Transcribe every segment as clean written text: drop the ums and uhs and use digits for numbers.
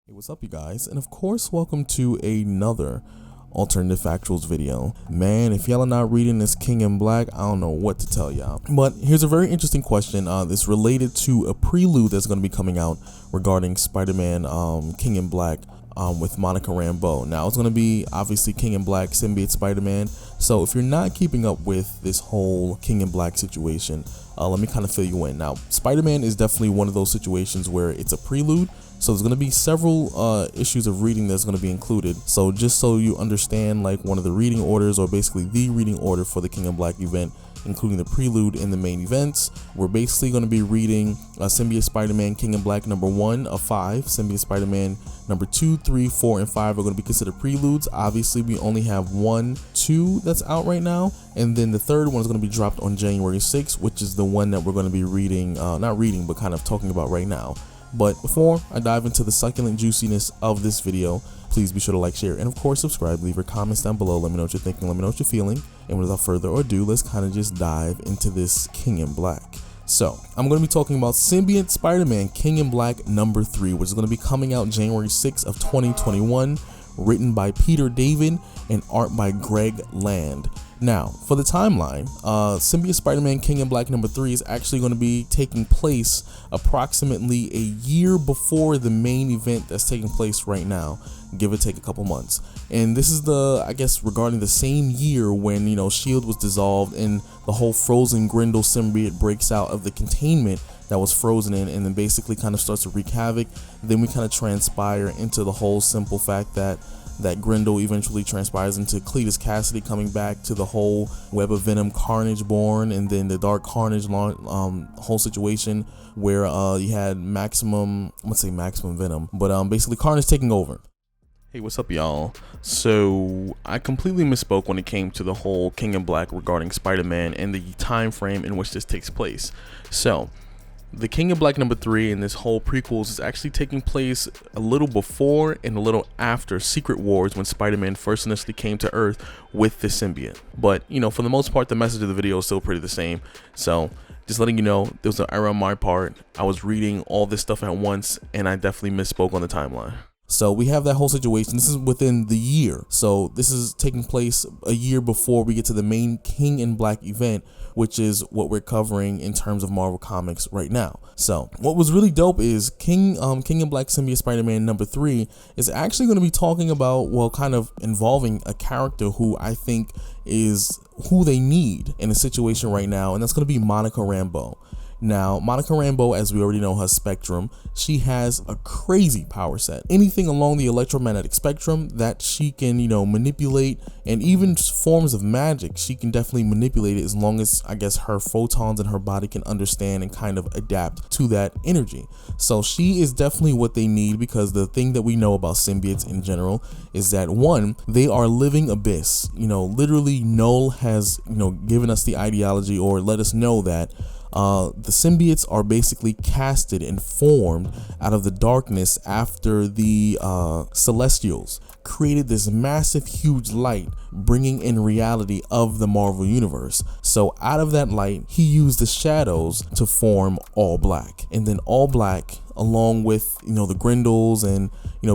Hey, what's up you guys? And of course, welcome to another alternative factuals video. Man, if y'all are not reading this King in Black, I don't know what to tell y'all. But here's a very interesting question that's related to a prelude that's going to be coming out regarding Spider-Man King in Black with Monica Rambeau. Now it's going to be obviously King in Black symbiote Spider-Man. So if you're not keeping up with this whole King in Black situation, let me kind of fill you in. Now, Spider-Man is definitely one of those situations where it's a prelude. So there's going to be several issues of reading that's going to be included. So just so you understand, like, one of the reading orders, or basically the reading order for the King in Black event, including the prelude and the main events, we're basically going to be reading Symbiote Spider-Man King in Black number 1 of 5. Symbiote Spider-Man number 2, 3, 4, and 5 are going to be considered preludes. Obviously, we only have 1, 2 that's out right now. And then the third one is going to be dropped on January 6th, which is the one that we're going to be reading, not reading, but kind of talking about right now. But before I dive into the succulent juiciness of this video, please be sure to like, share, and of course subscribe. Leave your comments down below. Let me know what you're thinking. Let me know what you're feeling. And without further ado, let's kind of just dive into this King in Black. So I'm going to be talking about Symbiote Spider-Man King in Black number 3, which is going to be coming out January 6th of 2021, written by Peter David and art by Greg Land. Now, for the timeline, Symbiote Spider-Man King in Black number 3 is actually going to be taking place approximately a year before the main event that's taking place right now, give or take a couple months. And this is I guess, regarding the same year when, S.H.I.E.L.D. was dissolved and the whole frozen Grendel symbiote breaks out of the containment that was frozen in, and then basically kind of starts to wreak havoc. Then we kind of transpire into the whole simple fact that Grendel eventually transpires into Cletus Cassidy coming back to the whole Web of Venom Carnage born, and then the Dark Carnage whole situation where you had Maximum Venom, but basically Carnage taking over. Hey, what's up y'all? So I completely misspoke when it came to the whole King in Black regarding Spider-Man and the time frame in which this takes place. So the King in Black number 3 in this whole prequels is actually taking place a little before and a little after Secret Wars, when Spider-Man first initially came to Earth with the symbiote. But, for the most part, the message of the video is still pretty the same. So just letting you know, there was an error on my part. I was reading all this stuff at once, and I definitely misspoke on the timeline. So we have that whole situation. This is within the year. So this is taking place a year before we get to the main King in Black event, which is what we're covering in terms of Marvel Comics right now. So what was really dope is King in Black Symbiote Spider-Man number 3 is actually going to be talking about, well, kind of involving a character who I think is who they need in a situation right now, and that's going to be Monica Rambeau. Now, Monica Rambeau, as we already know, has Spectrum. She has a crazy power set. Anything along the electromagnetic spectrum that she can, manipulate, and even forms of magic, she can definitely manipulate it as long as, I guess, her photons and her body can understand and kind of adapt to that energy. So she is definitely what they need, because the thing that we know about symbiotes in general is that, one, they are living abyss. Literally Knull has, given us the ideology, or let us know that the symbiotes are basically casted and formed out of the darkness after the Celestials created this massive, huge light, bringing in reality of the Marvel Universe. So out of that light, he used the shadows to form All Black. And then All Black, along with, the Grendels and,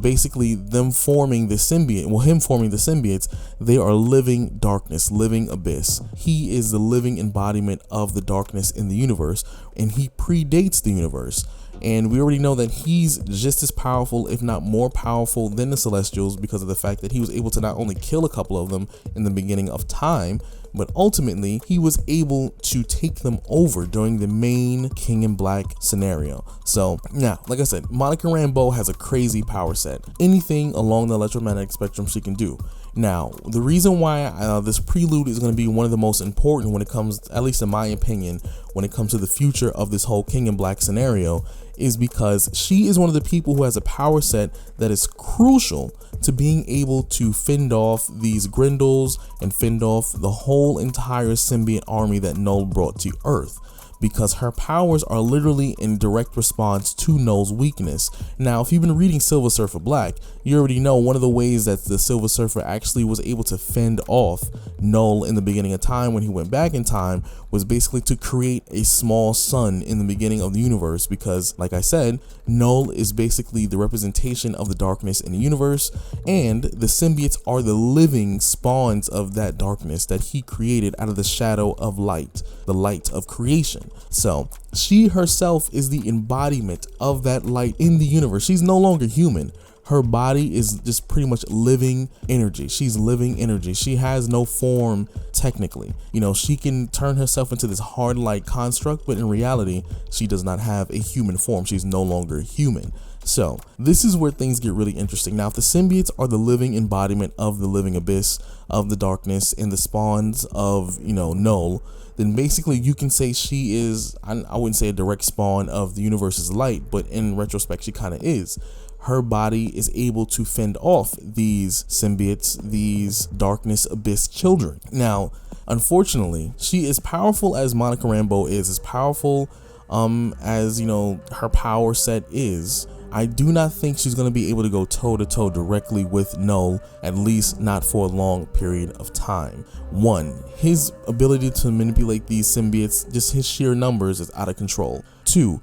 basically them forming the symbiote, well, him forming the symbiotes, they are living darkness, living abyss. He is the living embodiment of the darkness in the universe, and he predates the universe. And we already know that he's just as powerful, if not more powerful, than the Celestials, because of the fact that he was able to not only kill a couple of them in the beginning of time, but ultimately he was able to take them over during the main King in Black scenario. So now, like I said, Monica Rambeau has a crazy power set. Anything along the electromagnetic spectrum she can do. Now, the reason why this prelude is going to be one of the most important when it comes, at least in my opinion, when it comes to the future of this whole King in Black scenario, is because she is one of the people who has a power set that is crucial to being able to fend off these Grendels and fend off the whole entire symbiote army that Knull brought to Earth, because her powers are literally in direct response to Knull's weakness. Now, if you've been reading Silver Surfer Black, you already know one of the ways that the Silver Surfer actually was able to fend off Knull in the beginning of time when he went back in time was basically to create a small sun in the beginning of the universe, because like I said, Knull is basically the representation of the darkness in the universe, and the symbiotes are the living spawns of that darkness that he created out of the shadow of light, the light of creation. So she herself is the embodiment of that light in the universe. She's no longer human. Her body is just pretty much living energy. She's living energy. She has no form technically. You know, she can turn herself into this hard light construct, but in reality, she does not have a human form. She's no longer human. So this is where things get really interesting. Now, if the symbiotes are the living embodiment of the living abyss, of the darkness, and the spawns of, you know, Knull, then basically you can say she is, I wouldn't say a direct spawn of the universe's light, but in retrospect, she kind of is. Her body is able to fend off these symbiotes, these darkness abyss children. Now, unfortunately, she is powerful as Monica Rambeau is, as powerful as, you know, her power set is. I do not think she's going to be able to go toe-to-toe directly with Knull, at least not for a long period of time. One, his ability to manipulate these symbiotes, just his sheer numbers, is out of control. Two,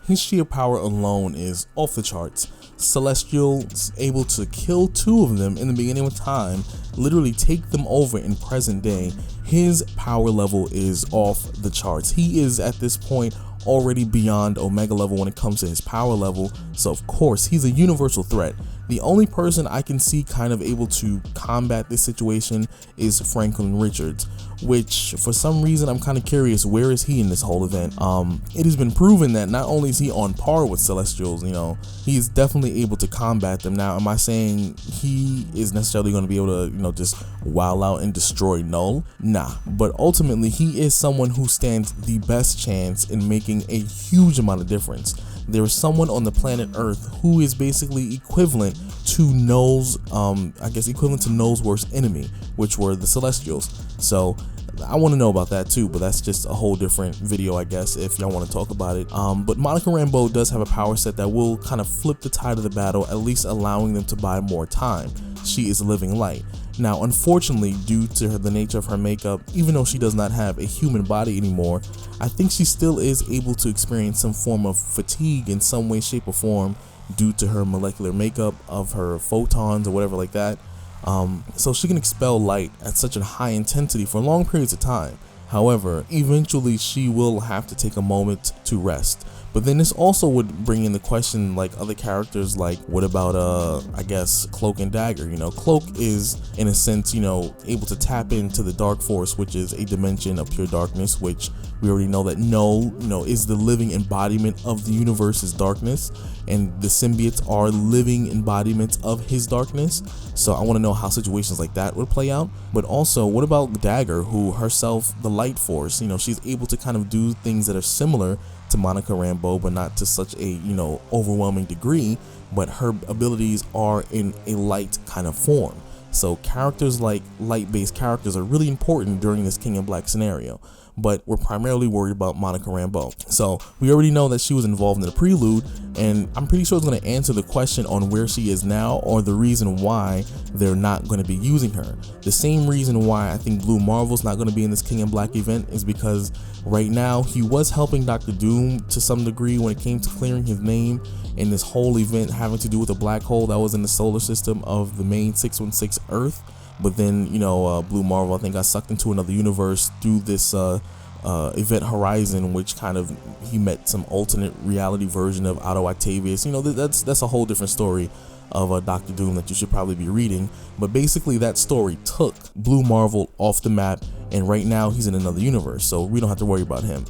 his sheer power alone is off the charts. Celestial's able to kill 2 of them in the beginning of time, literally take them over in present day. His power level is off the charts. He is at this point already beyond Omega level when it comes to his power level, so of course he's a universal threat. The only person I can see kind of able to combat this situation is Franklin Richards, which for some reason I'm kind of curious, where is he in this whole event? It has been proven that not only is he on par with Celestials, you know, he is definitely able to combat them. Now, am I saying he is necessarily going to be able to, you know, just wow out and destroy Knull? Nah, but ultimately he is someone who stands the best chance in making a huge amount of difference. There is someone on the planet Earth who is basically equivalent to Knull's, I guess equivalent to Knull's worst enemy, which were the Celestials. So I want to know about that too, but that's just a whole different video, I guess, if y'all want to talk about it. But Monica Rambeau does have a power set that will kind of flip the tide of the battle, at least allowing them to buy more time. She is living light. Now, unfortunately, due to the nature of her makeup, even though she does not have a human body anymore, I think she still is able to experience some form of fatigue in some way, shape, or form due to her molecular makeup of her photons or whatever like that. So she can expel light at such a high intensity for long periods of time. However, eventually she will have to take a moment to rest. But then this also would bring in the question, like, other characters, like what about I guess Cloak and Dagger? You know, Cloak is in a sense, you know, able to tap into the Dark Force, which is a dimension of pure darkness, which we already know that Knull, you know, is the living embodiment of the universe's darkness, and the symbiotes are living embodiments of his darkness. So I want to know how situations like that would play out. But also, what about Dagger, who herself the Light Force? You know, she's able to kind of do things that are similar to Monica Rambeau, but not to such a, you know, overwhelming degree, but her abilities are in a light kind of form. So characters like light-based characters are really important during this King in Black scenario, but we're primarily worried about Monica Rambeau. So we already know that she was involved in the prelude, and I'm pretty sure it's going to answer the question on where she is now, or the reason why they're not going to be using her. The same reason why I think Blue Marvel's not going to be in this King in Black event is because right now he was helping Dr. Doom to some degree when it came to clearing his name in this whole event having to do with a black hole that was in the solar system of the main 616 Earth. But then, you know, Blue Marvel, I think, got sucked into another universe through this Event Horizon, which kind of, he met some alternate reality version of Otto Octavius. You know, that's a whole different story of Dr. Doom that you should probably be reading. But basically that story took Blue Marvel off the map, and right now he's in another universe, so we don't have to worry about him.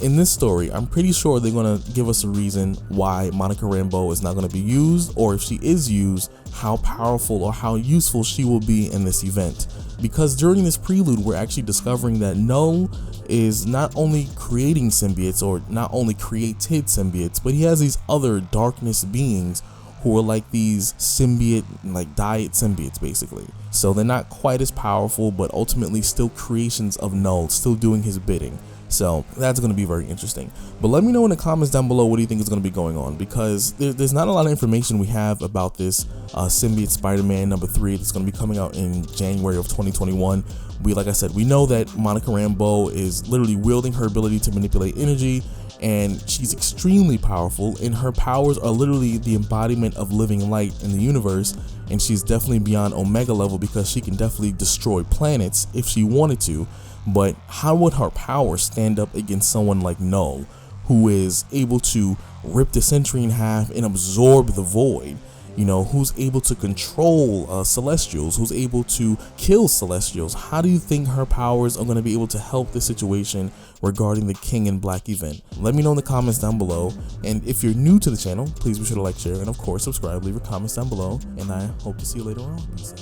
In this story, I'm pretty sure they're going to give us a reason why Monica Rambeau is not going to be used, or if she is used, how powerful or how useful she will be in this event. Because during this prelude, we're actually discovering that Knull is not only creating symbiotes, or not only created symbiotes, but he has these other darkness beings who are like these symbiote, like diet symbiotes basically. So they're not quite as powerful, but ultimately still creations of Knull, still doing his bidding. So that's going to be very interesting. But let me know in the comments down below what do you think is going to be going on, because there's not a lot of information we have about this Symbiote Spider-Man number 3 that's going to be coming out in January of 2021. Like I said, we know that Monica Rambeau is literally wielding her ability to manipulate energy, and she's extremely powerful, and her powers are literally the embodiment of living light in the universe, and she's definitely beyond Omega level because she can definitely destroy planets if she wanted to. But how would her power stand up against someone like Knull, who is able to rip the Sentry in half and absorb the void? You know, who's able to control Celestials, who's able to kill Celestials? How do you think her powers are going to be able to help the situation regarding the King in Black event? Let me know in the comments down below. And if you're new to the channel, please be sure to like, share, and of course subscribe. Leave your comments down below, and I hope to see you later on. Peace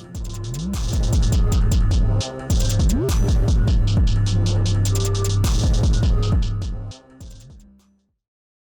out.